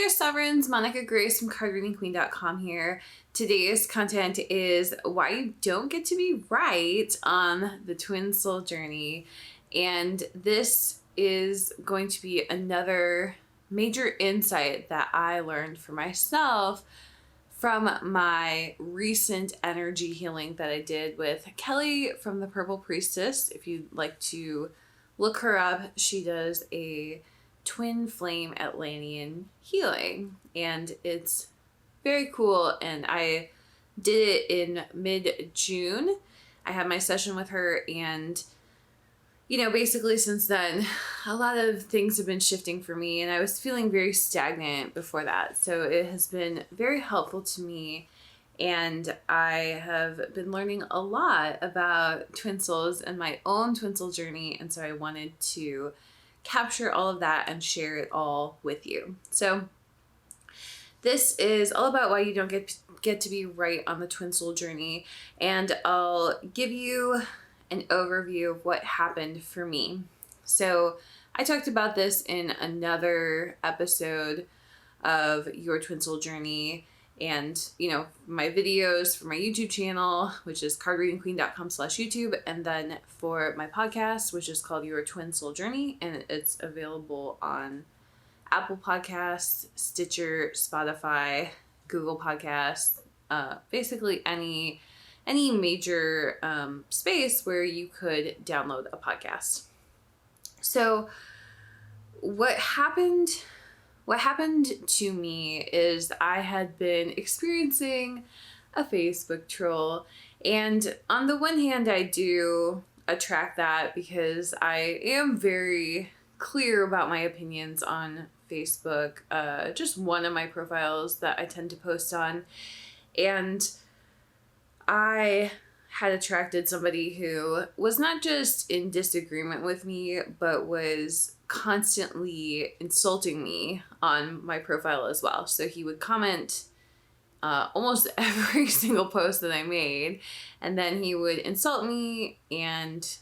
there, Sovereigns. Monica Grace from cardreadingqueen.com here. Today's content is why you don't get to be right on the twin soul journey. And this is going to be another major insight that I learned for myself from my recent energy healing that I did with Kelly from the Purple Priestess. If you'd like to look her up, she does a twin flame Atlantean healing, and it's very cool. And I did it in mid-June. I had my session with her, and basically since then, a lot of things have been shifting for me, and I was feeling very stagnant before that. So it has been very helpful to me, and I have been learning a lot about twin souls and my own twin soul journey, and so I wanted to capture all of that and share it all with you. So this is all about why you don't get to be right on the twin soul journey, and I'll give you an overview of what happened for me. So I talked about this in another episode of Your Twin Soul Journey, and my videos for my YouTube channel, which is cardreadingqueen.com/YouTube, and then for my podcast, which is called Your Twin Soul Journey, and it's available on Apple Podcasts, Stitcher, Spotify, Google Podcasts, basically any major space where you could download a podcast. So what happened to me is I had been experiencing a Facebook troll, and on the one hand, I do attract that because I am very clear about my opinions on Facebook, just one of my profiles that I tend to post on, and I had attracted somebody who was not just in disagreement with me, but was constantly insulting me on my profile as well. So he would comment almost every single post that I made, and then he would insult me and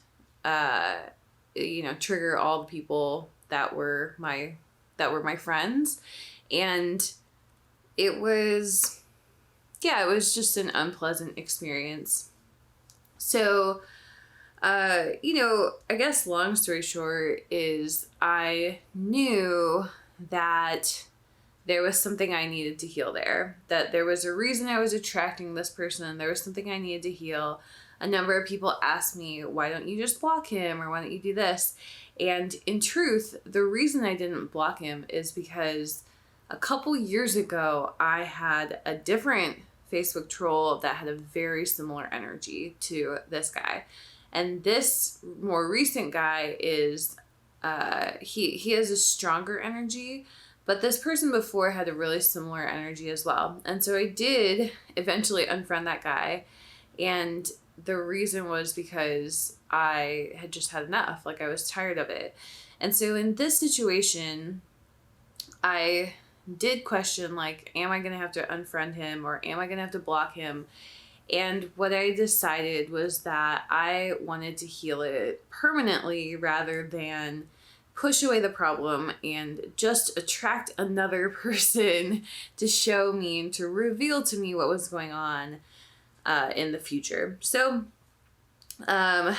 trigger all the people that were my friends, and it was just an unpleasant experience. So, I guess long story short is I knew that there was something I needed to heal there, that there was a reason I was attracting this person. There was something I needed to heal. A number of people asked me, why don't you just block him, or why don't you do this? And in truth, the reason I didn't block him is because a couple years ago, I had a different Facebook troll that had a very similar energy to this guy. And this more recent guy is, he has a stronger energy, but this person before had a really similar energy as well. And so I did eventually unfriend that guy. And the reason was because I had just had enough. Like, I was tired of it. And so in this situation, I did question, like, am I going to have to unfriend him, or am I going to have to block him? And what I decided was that I wanted to heal it permanently rather than push away the problem and just attract another person to show me and to reveal to me what was going on in the future. So I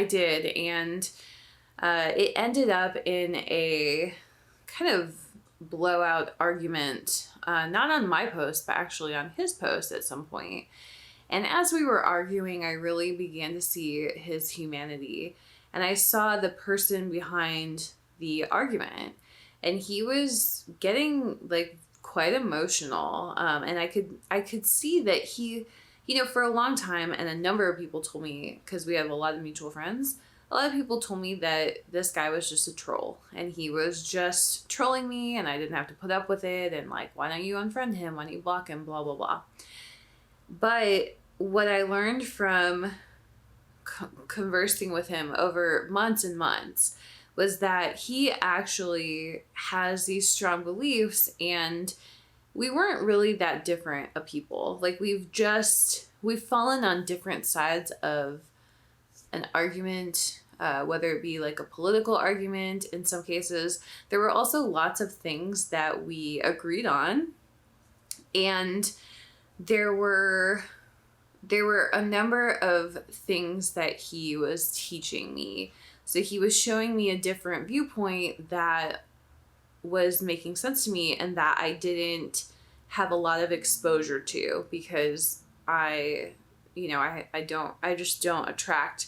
did, and it ended up in a kind of blowout argument, not on my post, but actually on his post at some point. And as we were arguing, I really began to see his humanity, and I saw the person behind the argument, and he was getting like quite emotional, and I could see that he, for a long time, and a number of people told me, because we have a lot of mutual friends, a lot of people told me that this guy was just a troll, and he was just trolling me, and I didn't have to put up with it, and like, why don't you unfriend him, why don't you block him, blah blah blah. But what I learned from conversing with him over months and months was that he actually has these strong beliefs, and we weren't really that different of people. Like, we've fallen on different sides of an argument, whether it be like a political argument in some cases. There were also lots of things that we agreed on, and there were a number of things that he was teaching me. So he was showing me a different viewpoint that was making sense to me and that I didn't have a lot of exposure to, because I just don't attract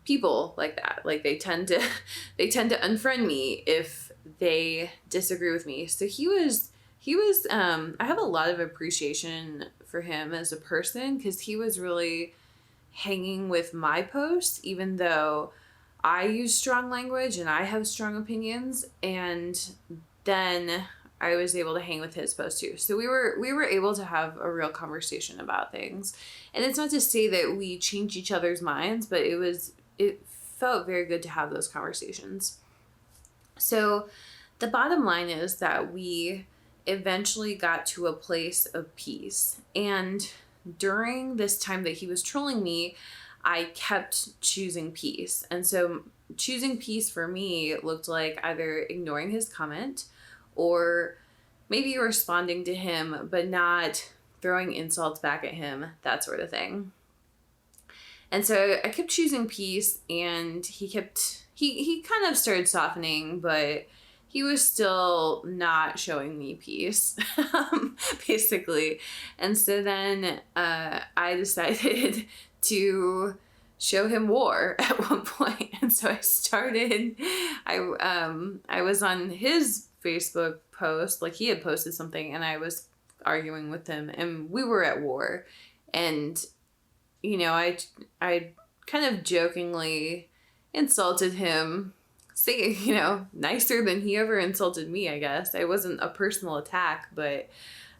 people like that. Like they tend to unfriend me if they disagree with me. So he was I have a lot of appreciation for him as a person, because he was really hanging with my post, even though I use strong language and I have strong opinions, and then I was able to hang with his post too. So we were able to have a real conversation about things. And it's not to say that we changed each other's minds, but it felt very good to have those conversations. So the bottom line is that we eventually got to a place of peace. And during this time that he was trolling me, I kept choosing peace. And so choosing peace for me looked like either ignoring his comment or maybe responding to him, but not throwing insults back at him, that sort of thing. And so I kept choosing peace, and he kind of started softening, but he was still not showing me peace, basically. And so then I decided to show him war at one point. And so I was on his Facebook post, like he had posted something, and I was arguing with him, and we were at war. And, I kind of jokingly insulted him, saying, nicer than he ever insulted me, I guess. It wasn't a personal attack, but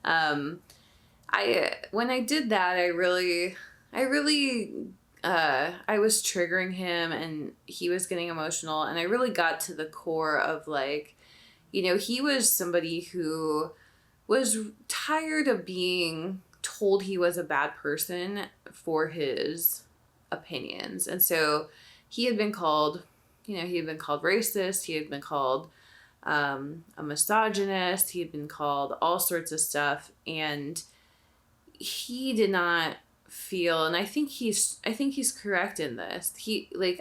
when I did that, I was triggering him, and he was getting emotional, and I really got to the core of he was somebody who was tired of being told he was a bad person for his opinions. And so he had been called racist, he had been called a misogynist, he had been called all sorts of stuff, and he did not feel, and I think he's correct in this.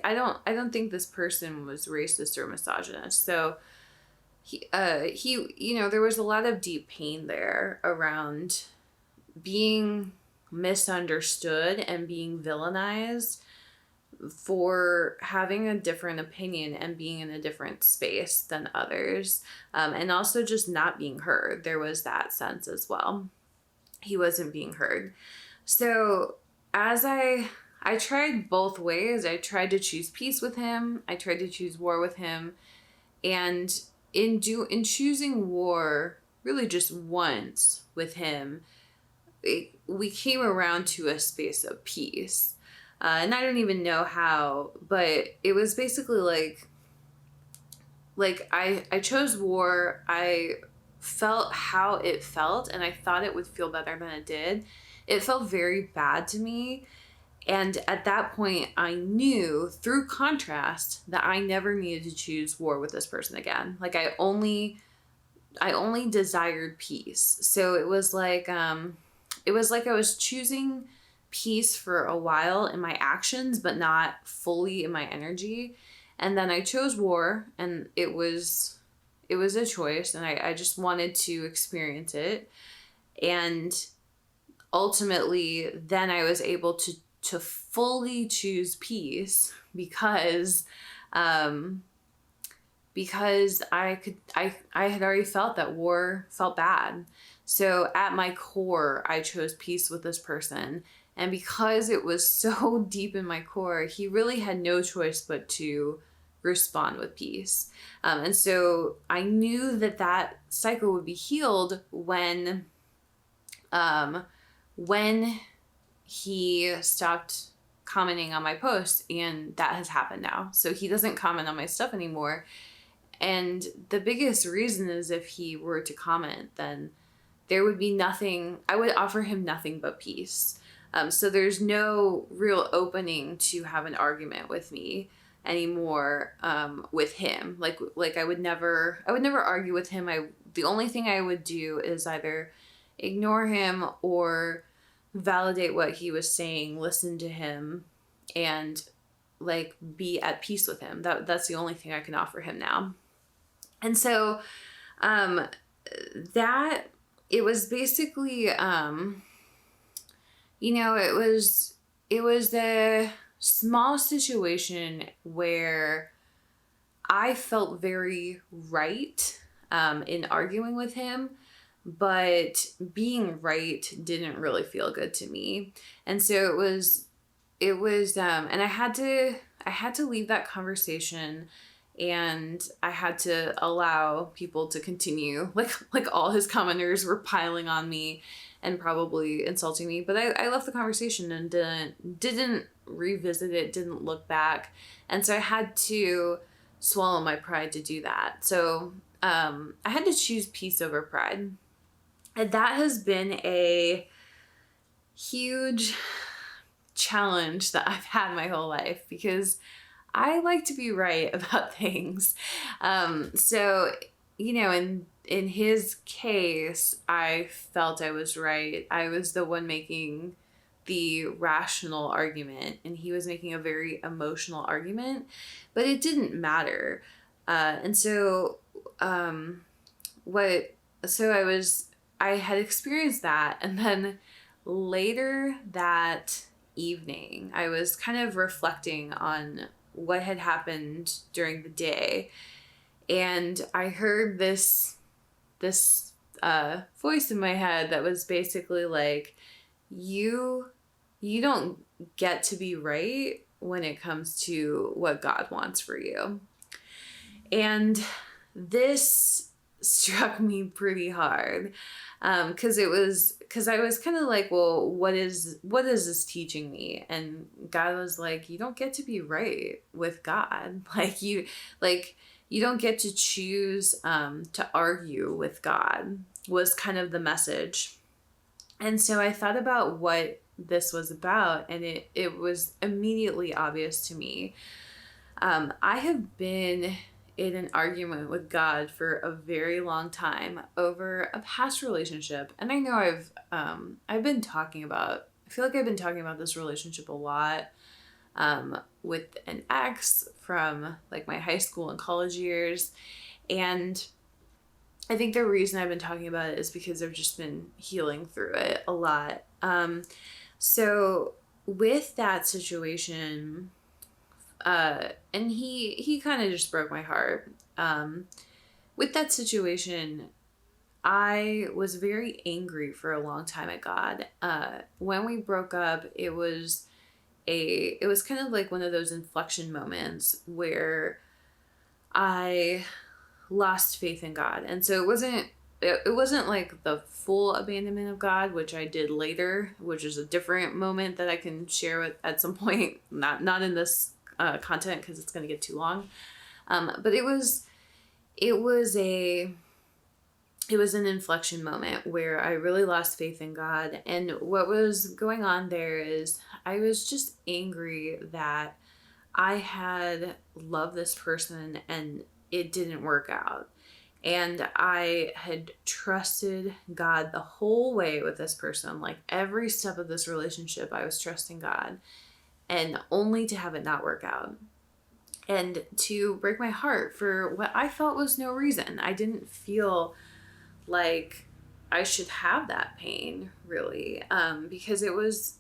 I don't think this person was racist or misogynist. So he there was a lot of deep pain there around being misunderstood and being villainized for having a different opinion and being in a different space than others, and also just not being heard. There was that sense as well. He wasn't being heard. So as I tried both ways. I tried to choose peace with him. I tried to choose war with him. And in choosing war, really just once with him, we came around to a space of peace. And I don't even know how, but it was basically like I chose war. I felt how it felt, and I thought it would feel better than it did. It felt very bad to me. And at that point, I knew through contrast that I never needed to choose war with this person again. Like I only desired peace. So it was like I was choosing peace for a while in my actions, but not fully in my energy. And then I chose war, and it was a choice, and I just wanted to experience it. And ultimately, then I was able to fully choose peace because I had already felt that war felt bad. So at my core, I chose peace with this person. And because it was so deep in my core, he really had no choice but to respond with peace. And so I knew that cycle would be healed when he stopped commenting on my posts, and that has happened now. So he doesn't comment on my stuff anymore. And the biggest reason is if he were to comment, then there would be nothing, I would offer him nothing but peace. So there's no real opening to have an argument with me. anymore with him. Like I would never argue with him. The only thing I would do is either ignore him or validate what he was saying, listen to him, and like be at peace with him. That's the only thing I can offer him now. And so that it was basically it was a small situation where I felt very right in arguing with him, but being right didn't really feel good to me. And so it was and I had to leave that conversation, and I had to allow people to continue, like all his commenters were piling on me and probably insulting me, but I left the conversation and didn't revisit it, didn't look back. And so I had to swallow my pride to do that. So I had to choose peace over pride. And that has been a huge challenge that I've had my whole life, because I like to be right about things. So, in his case, I felt I was right. I was the one making the rational argument, and he was making a very emotional argument, but it didn't matter. And so, I had experienced that, and then later that evening, I was kind of reflecting on what had happened during the day, and I heard this voice in my head that was basically like, you don't get to be right when it comes to what God wants for you. And this struck me pretty hard, because I was kind of like, well, what is this teaching me? And God was like, you don't get to be right with God. You don't get to choose to argue with God, was kind of the message. And so I thought about what this was about, and it was immediately obvious to me. I have been in an argument with God for a very long time over a past relationship. And I know I feel like I've been talking about this relationship a lot, with an ex from like my high school and college years. And I think the reason I've been talking about it is because I've just been healing through it a lot. So with that situation, and he kind of just broke my heart. With that situation, I was very angry for a long time at God. When we broke up, it was kind of like one of those inflection moments where I lost faith in God. And so it wasn't like the full abandonment of God, which I did later, which is a different moment that I can share at some point, not in this content, because it's going to get too long. But it was an inflection moment where I really lost faith in God. And what was going on there is I was just angry that I had loved this person and it didn't work out. And I had trusted God the whole way with this person. Like every step of this relationship, I was trusting God, and only to have it not work out. And to break my heart for what I felt was no reason. I didn't feel like I should have that pain, really, because it was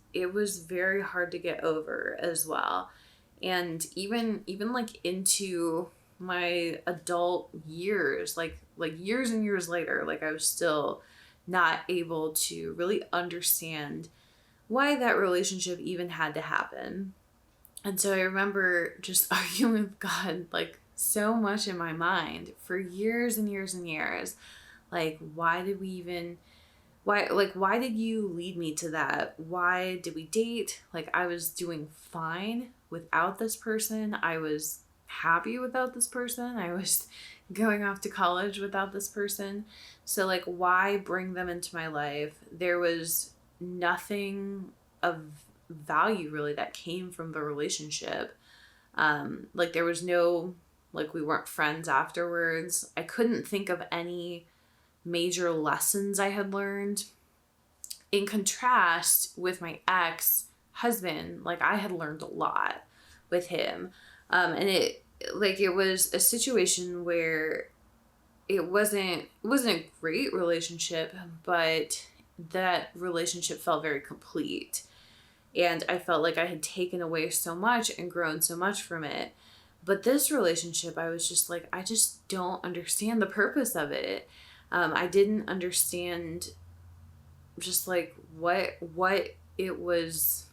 very hard to get over as well. And even like into my adult years, like years and years later, like I was still not able to really understand why that relationship even had to happen. And so I remember just arguing with God like so much in my mind for years and years and years. Like, why did you lead me to that? Why did we date? Like, I was doing fine without this person. I was happy without this person. I was going off to college without this person. So like, why bring them into my life? There was nothing of value really that came from the relationship. Like there was no, like we weren't friends afterwards. I couldn't think of any major lessons I had learned. In contrast with my ex-husband, like I had learned a lot with him. And it was a situation where it wasn't a great relationship, but that relationship felt very complete. And I felt like I had taken away so much and grown so much from it. But this relationship, I was just like, I just don't understand the purpose of it. I didn't understand just like what it was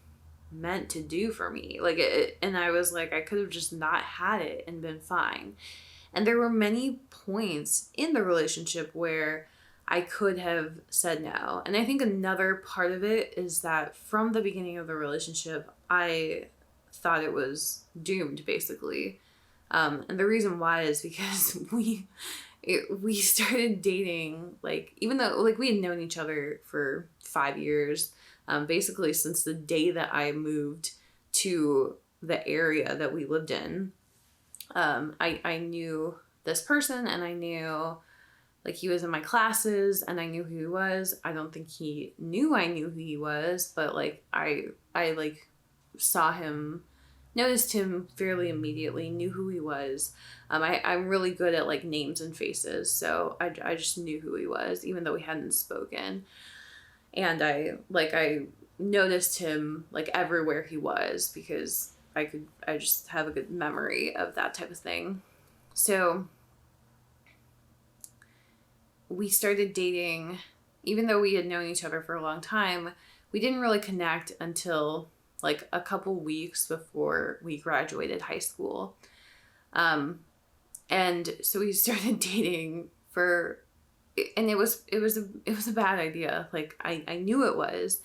meant to do for me. Like and I was like, I could have just not had it and been fine. And there were many points in the relationship where I could have said no. And I think another part of it is that from the beginning of the relationship, I thought it was doomed, basically. And the reason why is because we started dating, like, even though, like, we had known each other for 5 years, basically since the day that I moved to the area that we lived in. I knew this person, and I knew, like, he was in my classes, and I knew who he was. I don't think he knew I knew who he was, but, like, I like, saw him, noticed him fairly immediately, knew who he was. I'm really good at, like, names and faces, so I just knew who he was, even though we hadn't spoken. And I noticed him, like, everywhere he was, because I just have a good memory of that type of thing. So we started dating, even though we had known each other for a long time. We didn't really connect until like a couple weeks before we graduated high school. And so we started dating and it was a bad idea. Like I knew it was.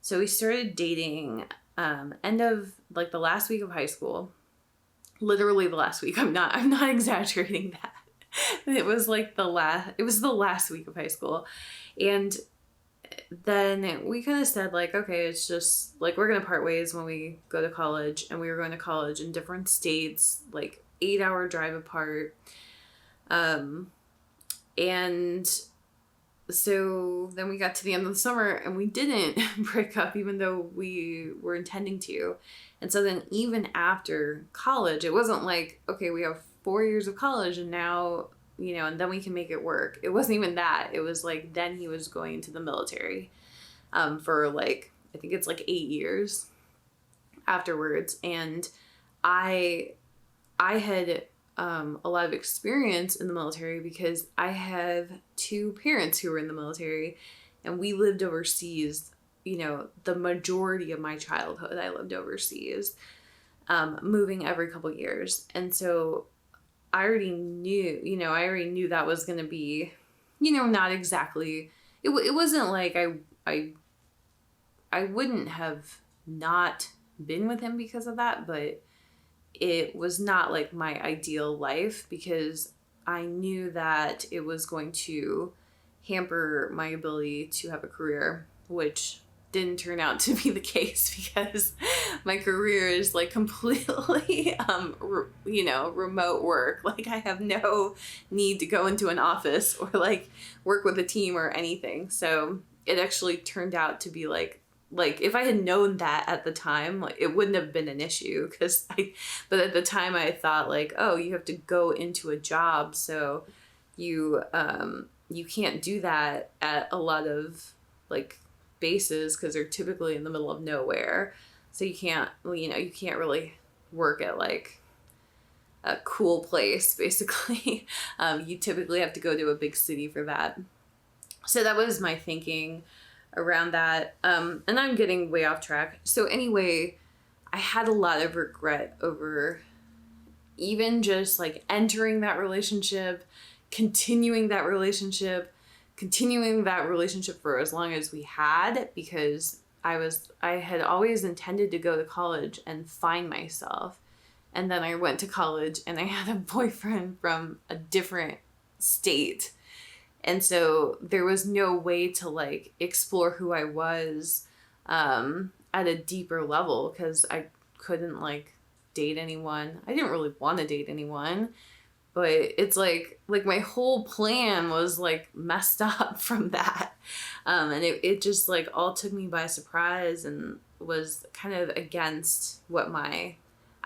So we started dating end of like the last week of high school. Literally the last week. I'm not exaggerating that. It was like the last week of high school. And then we kind of said, like, okay, it's just like we're gonna part ways when we go to college. And we were going to college in different states, like 8-hour drive apart. And so then we got to the end of the summer and we didn't break up, even though we were intending to. And so then even after college, it wasn't like, okay, we have 4 years of college and now, you know, and then we can make it work. It wasn't even that. It was like, then he was going to the military for like, I think it's like 8 years afterwards. And I had a lot of experience in the military because I have 2 parents who were in the military, and we lived overseas. You know, the majority of my childhood, I lived overseas, moving every couple years. And so I already knew that was going to be, you know, not exactly, it wasn't like I wouldn't have not been with him because of that, but it was not like my ideal life because I knew that it was going to hamper my ability to have a career, which didn't turn out to be the case because my career is like completely, remote work. Like I have no need to go into an office or like work with a team or anything. So it actually turned out to be like if I had known that at the time, like it wouldn't have been an issue but at the time I thought like, oh, you have to go into a job. So you can't do that at a lot of like bases because they're typically in the middle of nowhere. So you can't really work at like a cool place basically. You typically have to go to a big city for that. So that was my thinking around that. And I'm getting way off track. So anyway, I had a lot of regret over even just like entering that relationship, continuing that relationship for as long as we had, because I had always intended to go to college and find myself. And then I went to college and I had a boyfriend from a different state. And so there was no way to like explore who I was at a deeper level because I couldn't like date anyone. I didn't really want to date anyone, but it's like my whole plan was like messed up from that. And it just like all took me by surprise and was kind of against what my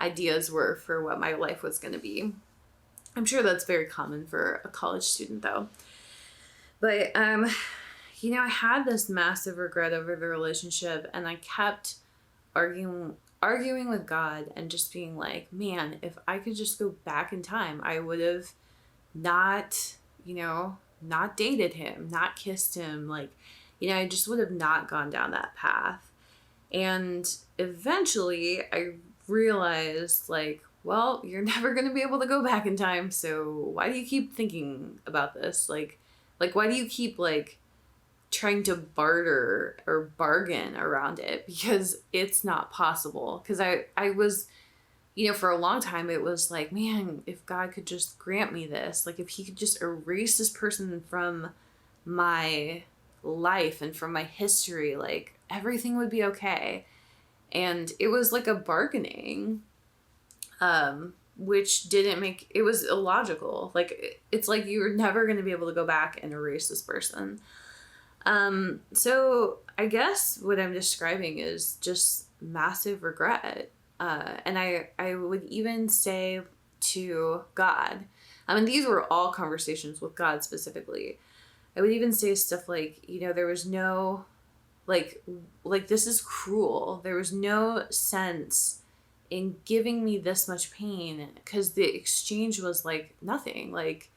ideas were for what my life was going to be. I'm sure that's very common for a college student though. But, I had this massive regret over the relationship, and I kept arguing with God and just being like, man, if I could just go back in time, I would have not dated him, not kissed him. Like, I just would have not gone down that path. And eventually I realized, like, well, you're never going to be able to go back in time. So why do you keep thinking about this? Like, why do you keep like trying to barter or bargain around it? Because it's not possible. Because I was, for a long time, it was like, man, if God could just grant me this, like if he could just erase this person from my life and from my history, like everything would be okay. And it was like a bargaining, which didn't make, it was illogical. Like, it's like you were never going to be able to go back and erase this person. So I guess what I'm describing is just massive regret. And I would even say to God, these were all conversations with God specifically. I would even say stuff like, there was no, like, this is cruel. There was no sense in giving me this much pain, because the exchange was like nothing. Like,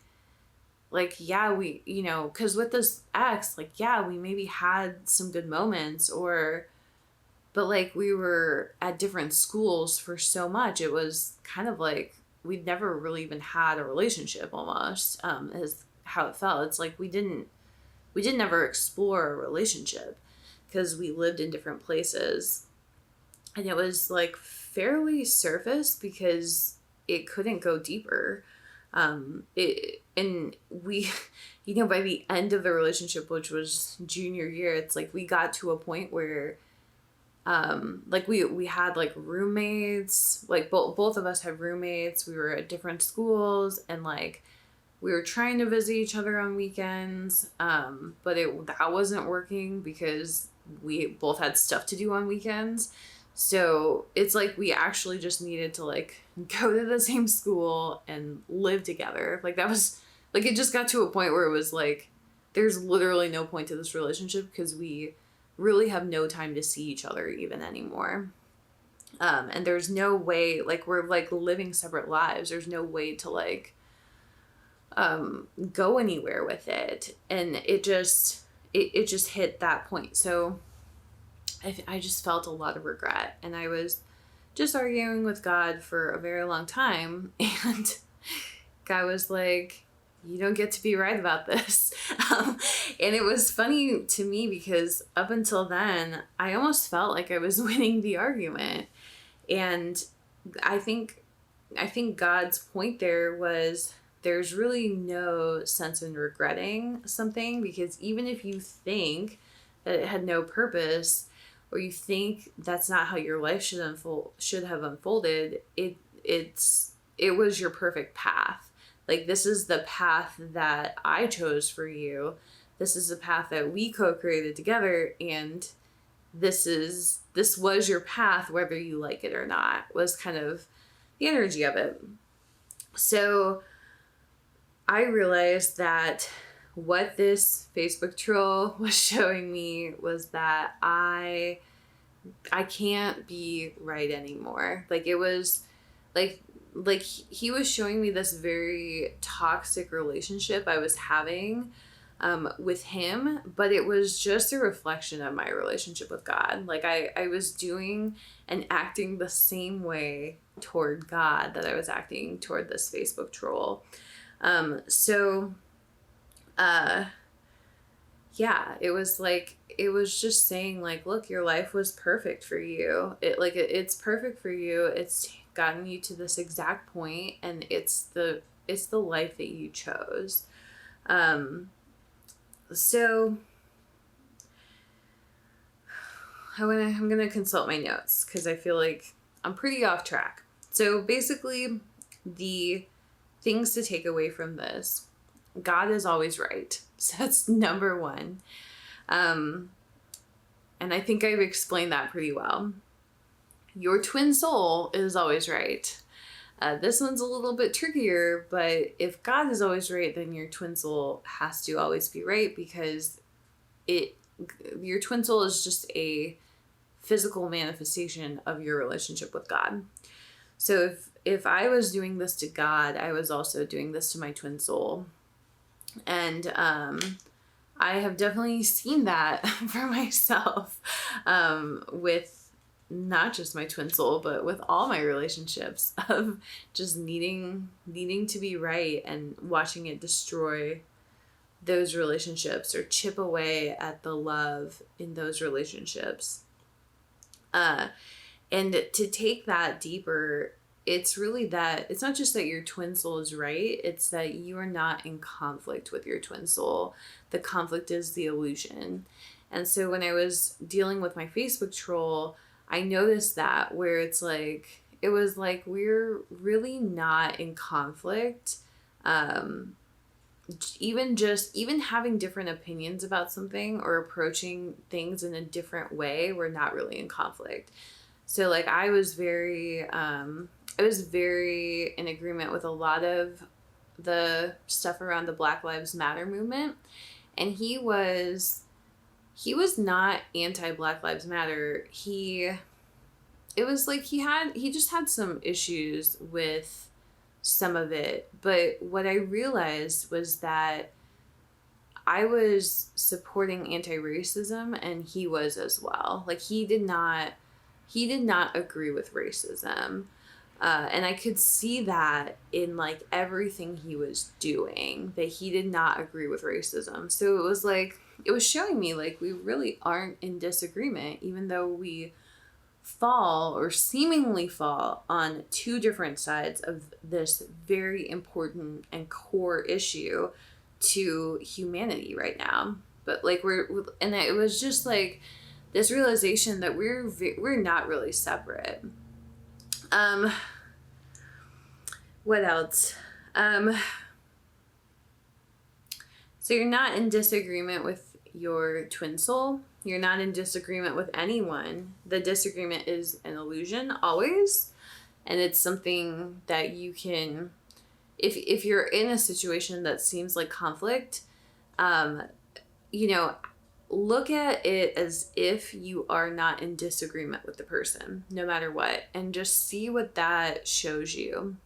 yeah, we, because with this ex, like, yeah, we maybe had some good moments, but like we were at different schools for so much. It was kind of like we'd never really even had a relationship almost, is how it felt. It's like we didn't ever explore a relationship because we lived in different places. And it was like fairly surface because it couldn't go deeper. And we, by the end of the relationship, which was junior year, it's like we got to a point where, like we had like roommates, like both of us had roommates. We were at different schools, and like we were trying to visit each other on weekends. But that wasn't working because we both had stuff to do on weekends. So it's like we actually just needed to like go to the same school and live together. Like that was like, it just got to a point where it was like, there's literally no point to this relationship because we really have no time to see each other even anymore. And there's no way, like we're like living separate lives. There's no way to like go anywhere with it. And it just hit that point. So I just felt a lot of regret, and I was just arguing with God for a very long time, and God was like, you don't get to be right about this. And it was funny to me because up until then, I almost felt like I was winning the argument. And I think God's point there was there's really no sense in regretting something, because even if you think that it had no purpose, or you think that's not how your life should have unfolded, it was your perfect path. Like, this is the path that I chose for you. This is the path that we co-created together, and this was your path, whether you like it or not, was kind of the energy of it. So I realized that what this Facebook troll was showing me was that I can't be right anymore. Like, it was like he was showing me this very toxic relationship I was having with him, but it was just a reflection of my relationship with God. Like, I was doing and acting the same way toward God that I was acting toward this Facebook troll. Yeah, it was just saying like, look, your life was perfect for you. It's perfect for you. It's gotten you to this exact point, and it's the life that you chose. So I'm gonna consult my notes because I feel like I'm pretty off track. So basically, the things to take away from this: God is always right. So that's number one. And I think I've explained that pretty well. Your twin soul is always right. This one's a little bit trickier, but if God is always right, then your twin soul has to always be right, because your twin soul is just a physical manifestation of your relationship with God. So if I was doing this to God, I was also doing this to my twin soul. And I have definitely seen that for myself, with not just my twin soul, but with all my relationships, of just needing to be right and watching it destroy those relationships or chip away at the love in those relationships. And to take that deeper, it's really that it's not just that your twin soul is right, it's that you are not in conflict with your twin soul. The conflict is the illusion. And so when I was dealing with my Facebook troll, I noticed that, where it was like we're really not in conflict. Even having different opinions about something or approaching things in a different way, we're not really in conflict. So like I was very in agreement with a lot of the stuff around the Black Lives Matter movement, and he was not anti-Black Lives Matter. He just had some issues with some of it. But what I realized was that I was supporting anti-racism, and he was as well. Like he did not agree with racism. And I could see that in like everything he was doing, that he did not agree with racism. So it was showing me like we really aren't in disagreement, even though we fall or seemingly fall on two different sides of this very important and core issue to humanity right now. But like and it was just like this realization that we're not really separate. What else? So you're not in disagreement with your twin soul. You're not in disagreement with anyone. The disagreement is an illusion always. And it's something that you can, if you're in a situation that seems like conflict, look at it as if you are not in disagreement with the person, no matter what, and just see what that shows you.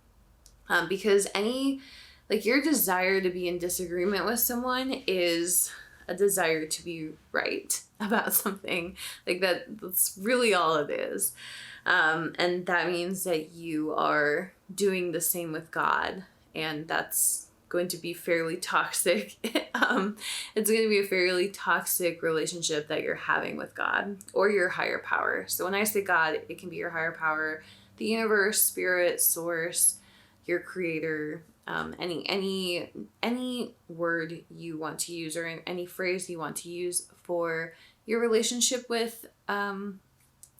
Because your desire to be in disagreement with someone is a desire to be right about something. Like that's really all it is. And that means that you are doing the same with God, and that's going to be fairly toxic. It's going to be a fairly toxic relationship that you're having with God or your higher power. So when I say God, it can be your higher power, the universe, spirit, source, your creator, any word you want to use or any phrase you want to use for your relationship with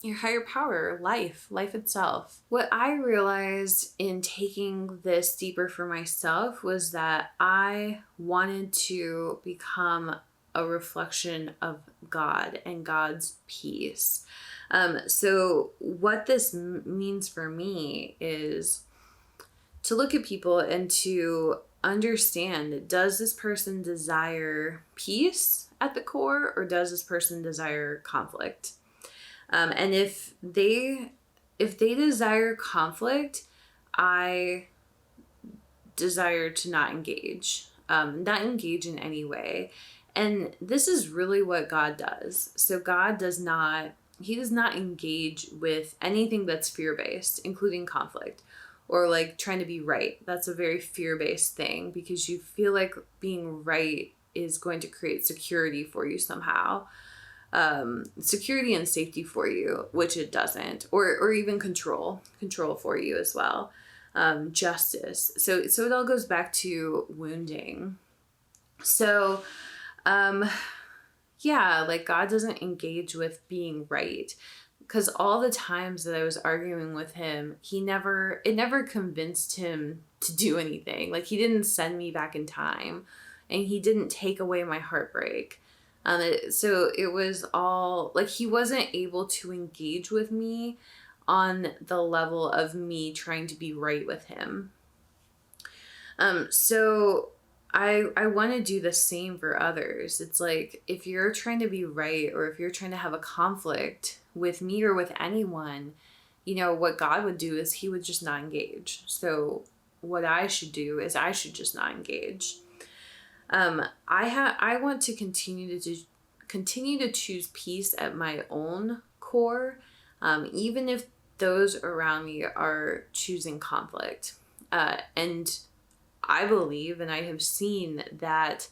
your higher power, life itself. What I realized in taking this deeper for myself was that I wanted to become a reflection of God and God's peace. So what this means for me is to look at people and to understand, does this person desire peace at the core, or does this person desire conflict? And if they desire conflict, I desire to not engage in any way. And this is really what God does. So God does not engage with anything that's fear-based, including conflict, or like trying to be right. That's a very fear-based thing, because you feel like being right is going to create security for you somehow. Security and safety for you, which it doesn't, or even control for you as well. Justice. So it all goes back to wounding. So, like God doesn't engage with being right. because all the times that I was arguing with him, it never convinced him to do anything. Like, he didn't send me back in time, and he didn't take away my heartbreak. So it was all like, he wasn't able to engage with me on the level of me trying to be right with him. So I want to do the same for others. It's like, if you're trying to be right, or if you're trying to have a conflict with me or with anyone, what God would do is he would just not engage. So what I should do is I should just not engage. I want to continue to choose peace at my own core, even if those around me are choosing conflict. And I believe, and I have seen, that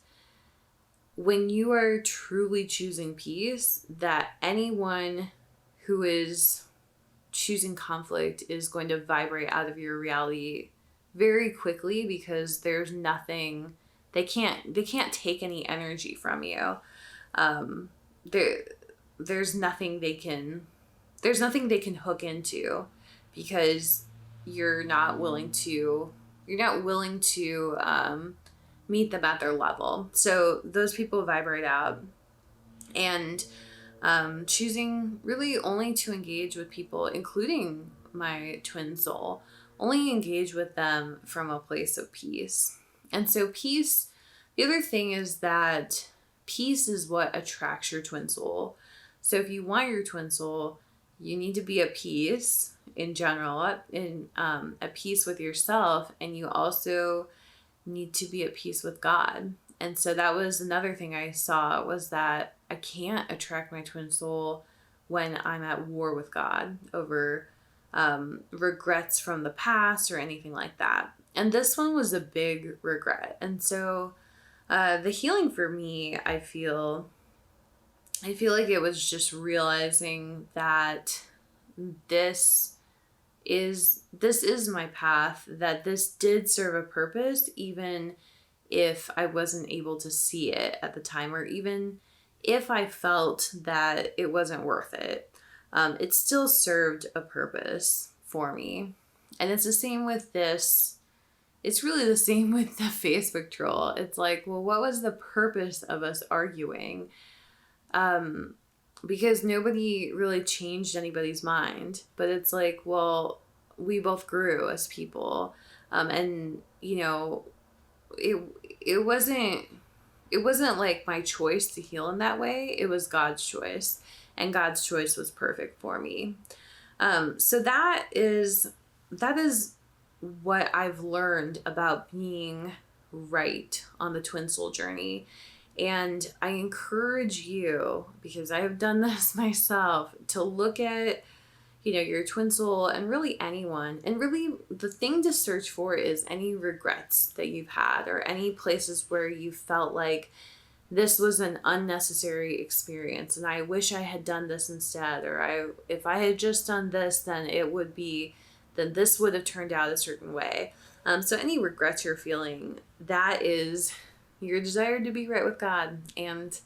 when you are truly choosing peace, that anyone who is choosing conflict is going to vibrate out of your reality very quickly, because there's nothing, they can't take any energy from you. There's nothing they can hook into, because you're not willing to meet them at their level. So those people vibrate out, and choosing really only to engage with people, including my twin soul, only engage with them from a place of peace. And so peace, the other thing is that peace is what attracts your twin soul. So if you want your twin soul, you need to be at peace in general, at peace with yourself, and you also need to be at peace with God. And so that was another thing I saw, was that I can't attract my twin soul when I'm at war with God over regrets from the past or anything like that. And this one was a big regret. And so the healing for me, I feel like it was just realizing that this is my path, that this did serve a purpose, even if I wasn't able to see it at the time, or even if I felt that it wasn't worth it. It still served a purpose for me. And it's the same with this. It's really the same with the Facebook troll. It's like, well, what was the purpose of us arguing? Because nobody really changed anybody's mind. But it's like, well, we both grew as people. And, it wasn't like my choice to heal in that way. It was God's choice. And God's choice was perfect for me. So that is what I've learned about being right on the twin soul journey. And I encourage you, because I have done this myself, to look at, your twin soul, and really anyone. And really the thing to search for is any regrets that you've had, or any places where you felt like this was an unnecessary experience and I wish I had done this instead, or if I had just done this, then this would have turned out a certain way. So any regrets you're feeling, that is your desire to be right with God. And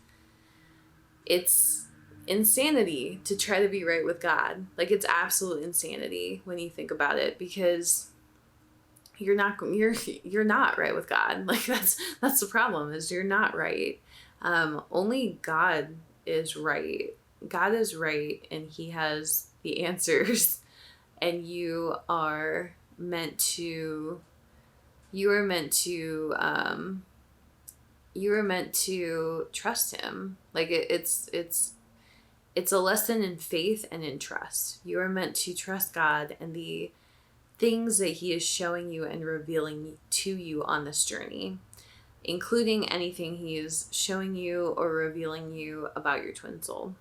it's insanity to try to be right with God. Like, it's absolute insanity when you think about it, because you're not right with God. Like, that's the problem, is you're not right. Only God is right. God is right, and he has the answers, and you are meant to trust him. Like, it's a lesson in faith and in trust. You are meant to trust God and the things that he is showing you and revealing to you on this journey, including anything he is showing you or revealing you about your twin soul.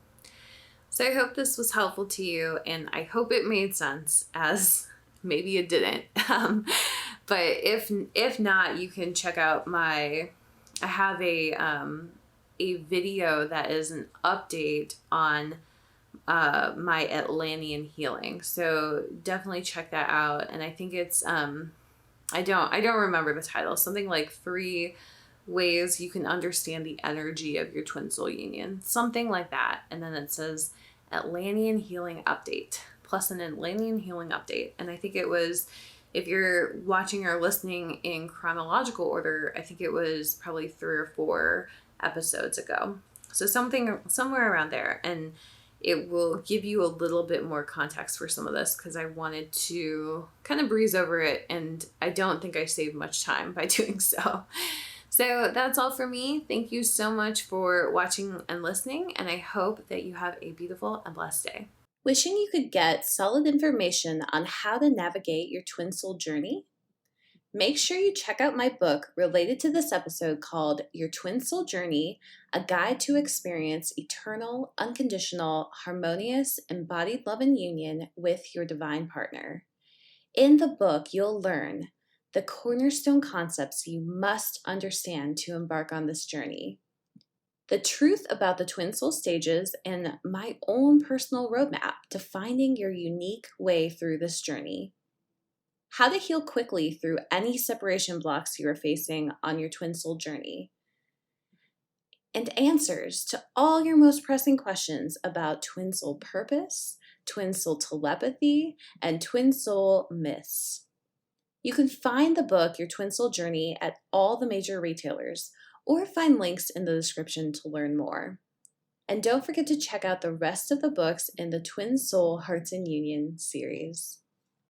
So I hope this was helpful to you, and I hope it made sense, as maybe it didn't. But if not, you can check out I have a video that is an update on my Atlantean healing. So definitely check that out. And I think it's I don't remember the title. Something like 3 ways you can understand the energy of your twin soul union. Something like that. And then it says Atlantean Healing Update, plus an Atlantean Healing Update. And I think it was, if you're watching or listening in chronological order, I think it was probably 3 or 4 episodes ago. So somewhere around there. And it will give you a little bit more context for some of this, because I wanted to kind of breeze over it, and I don't think I saved much time by doing so. So that's all for me. Thank you so much for watching and listening, and I hope that you have a beautiful and blessed day. Wishing you could get solid information on how to navigate your twin soul journey? Make sure you check out my book related to this episode called Your Twin Soul Journey, A Guide to Experience Eternal, Unconditional, Harmonious, Embodied Love and Union with Your Divine Partner. In the book, you'll learn the cornerstone concepts you must understand to embark on this journey, the truth about the twin soul stages, and my own personal roadmap to finding your unique way through this journey, how to heal quickly through any separation blocks you are facing on your twin soul journey, and answers to all your most pressing questions about twin soul purpose, twin soul telepathy, and twin soul myths. You can find the book, Your Twin Soul Journey, at all the major retailers, or find links in the description to learn more. And don't forget to check out the rest of the books in the Twin Soul Hearts and Union series.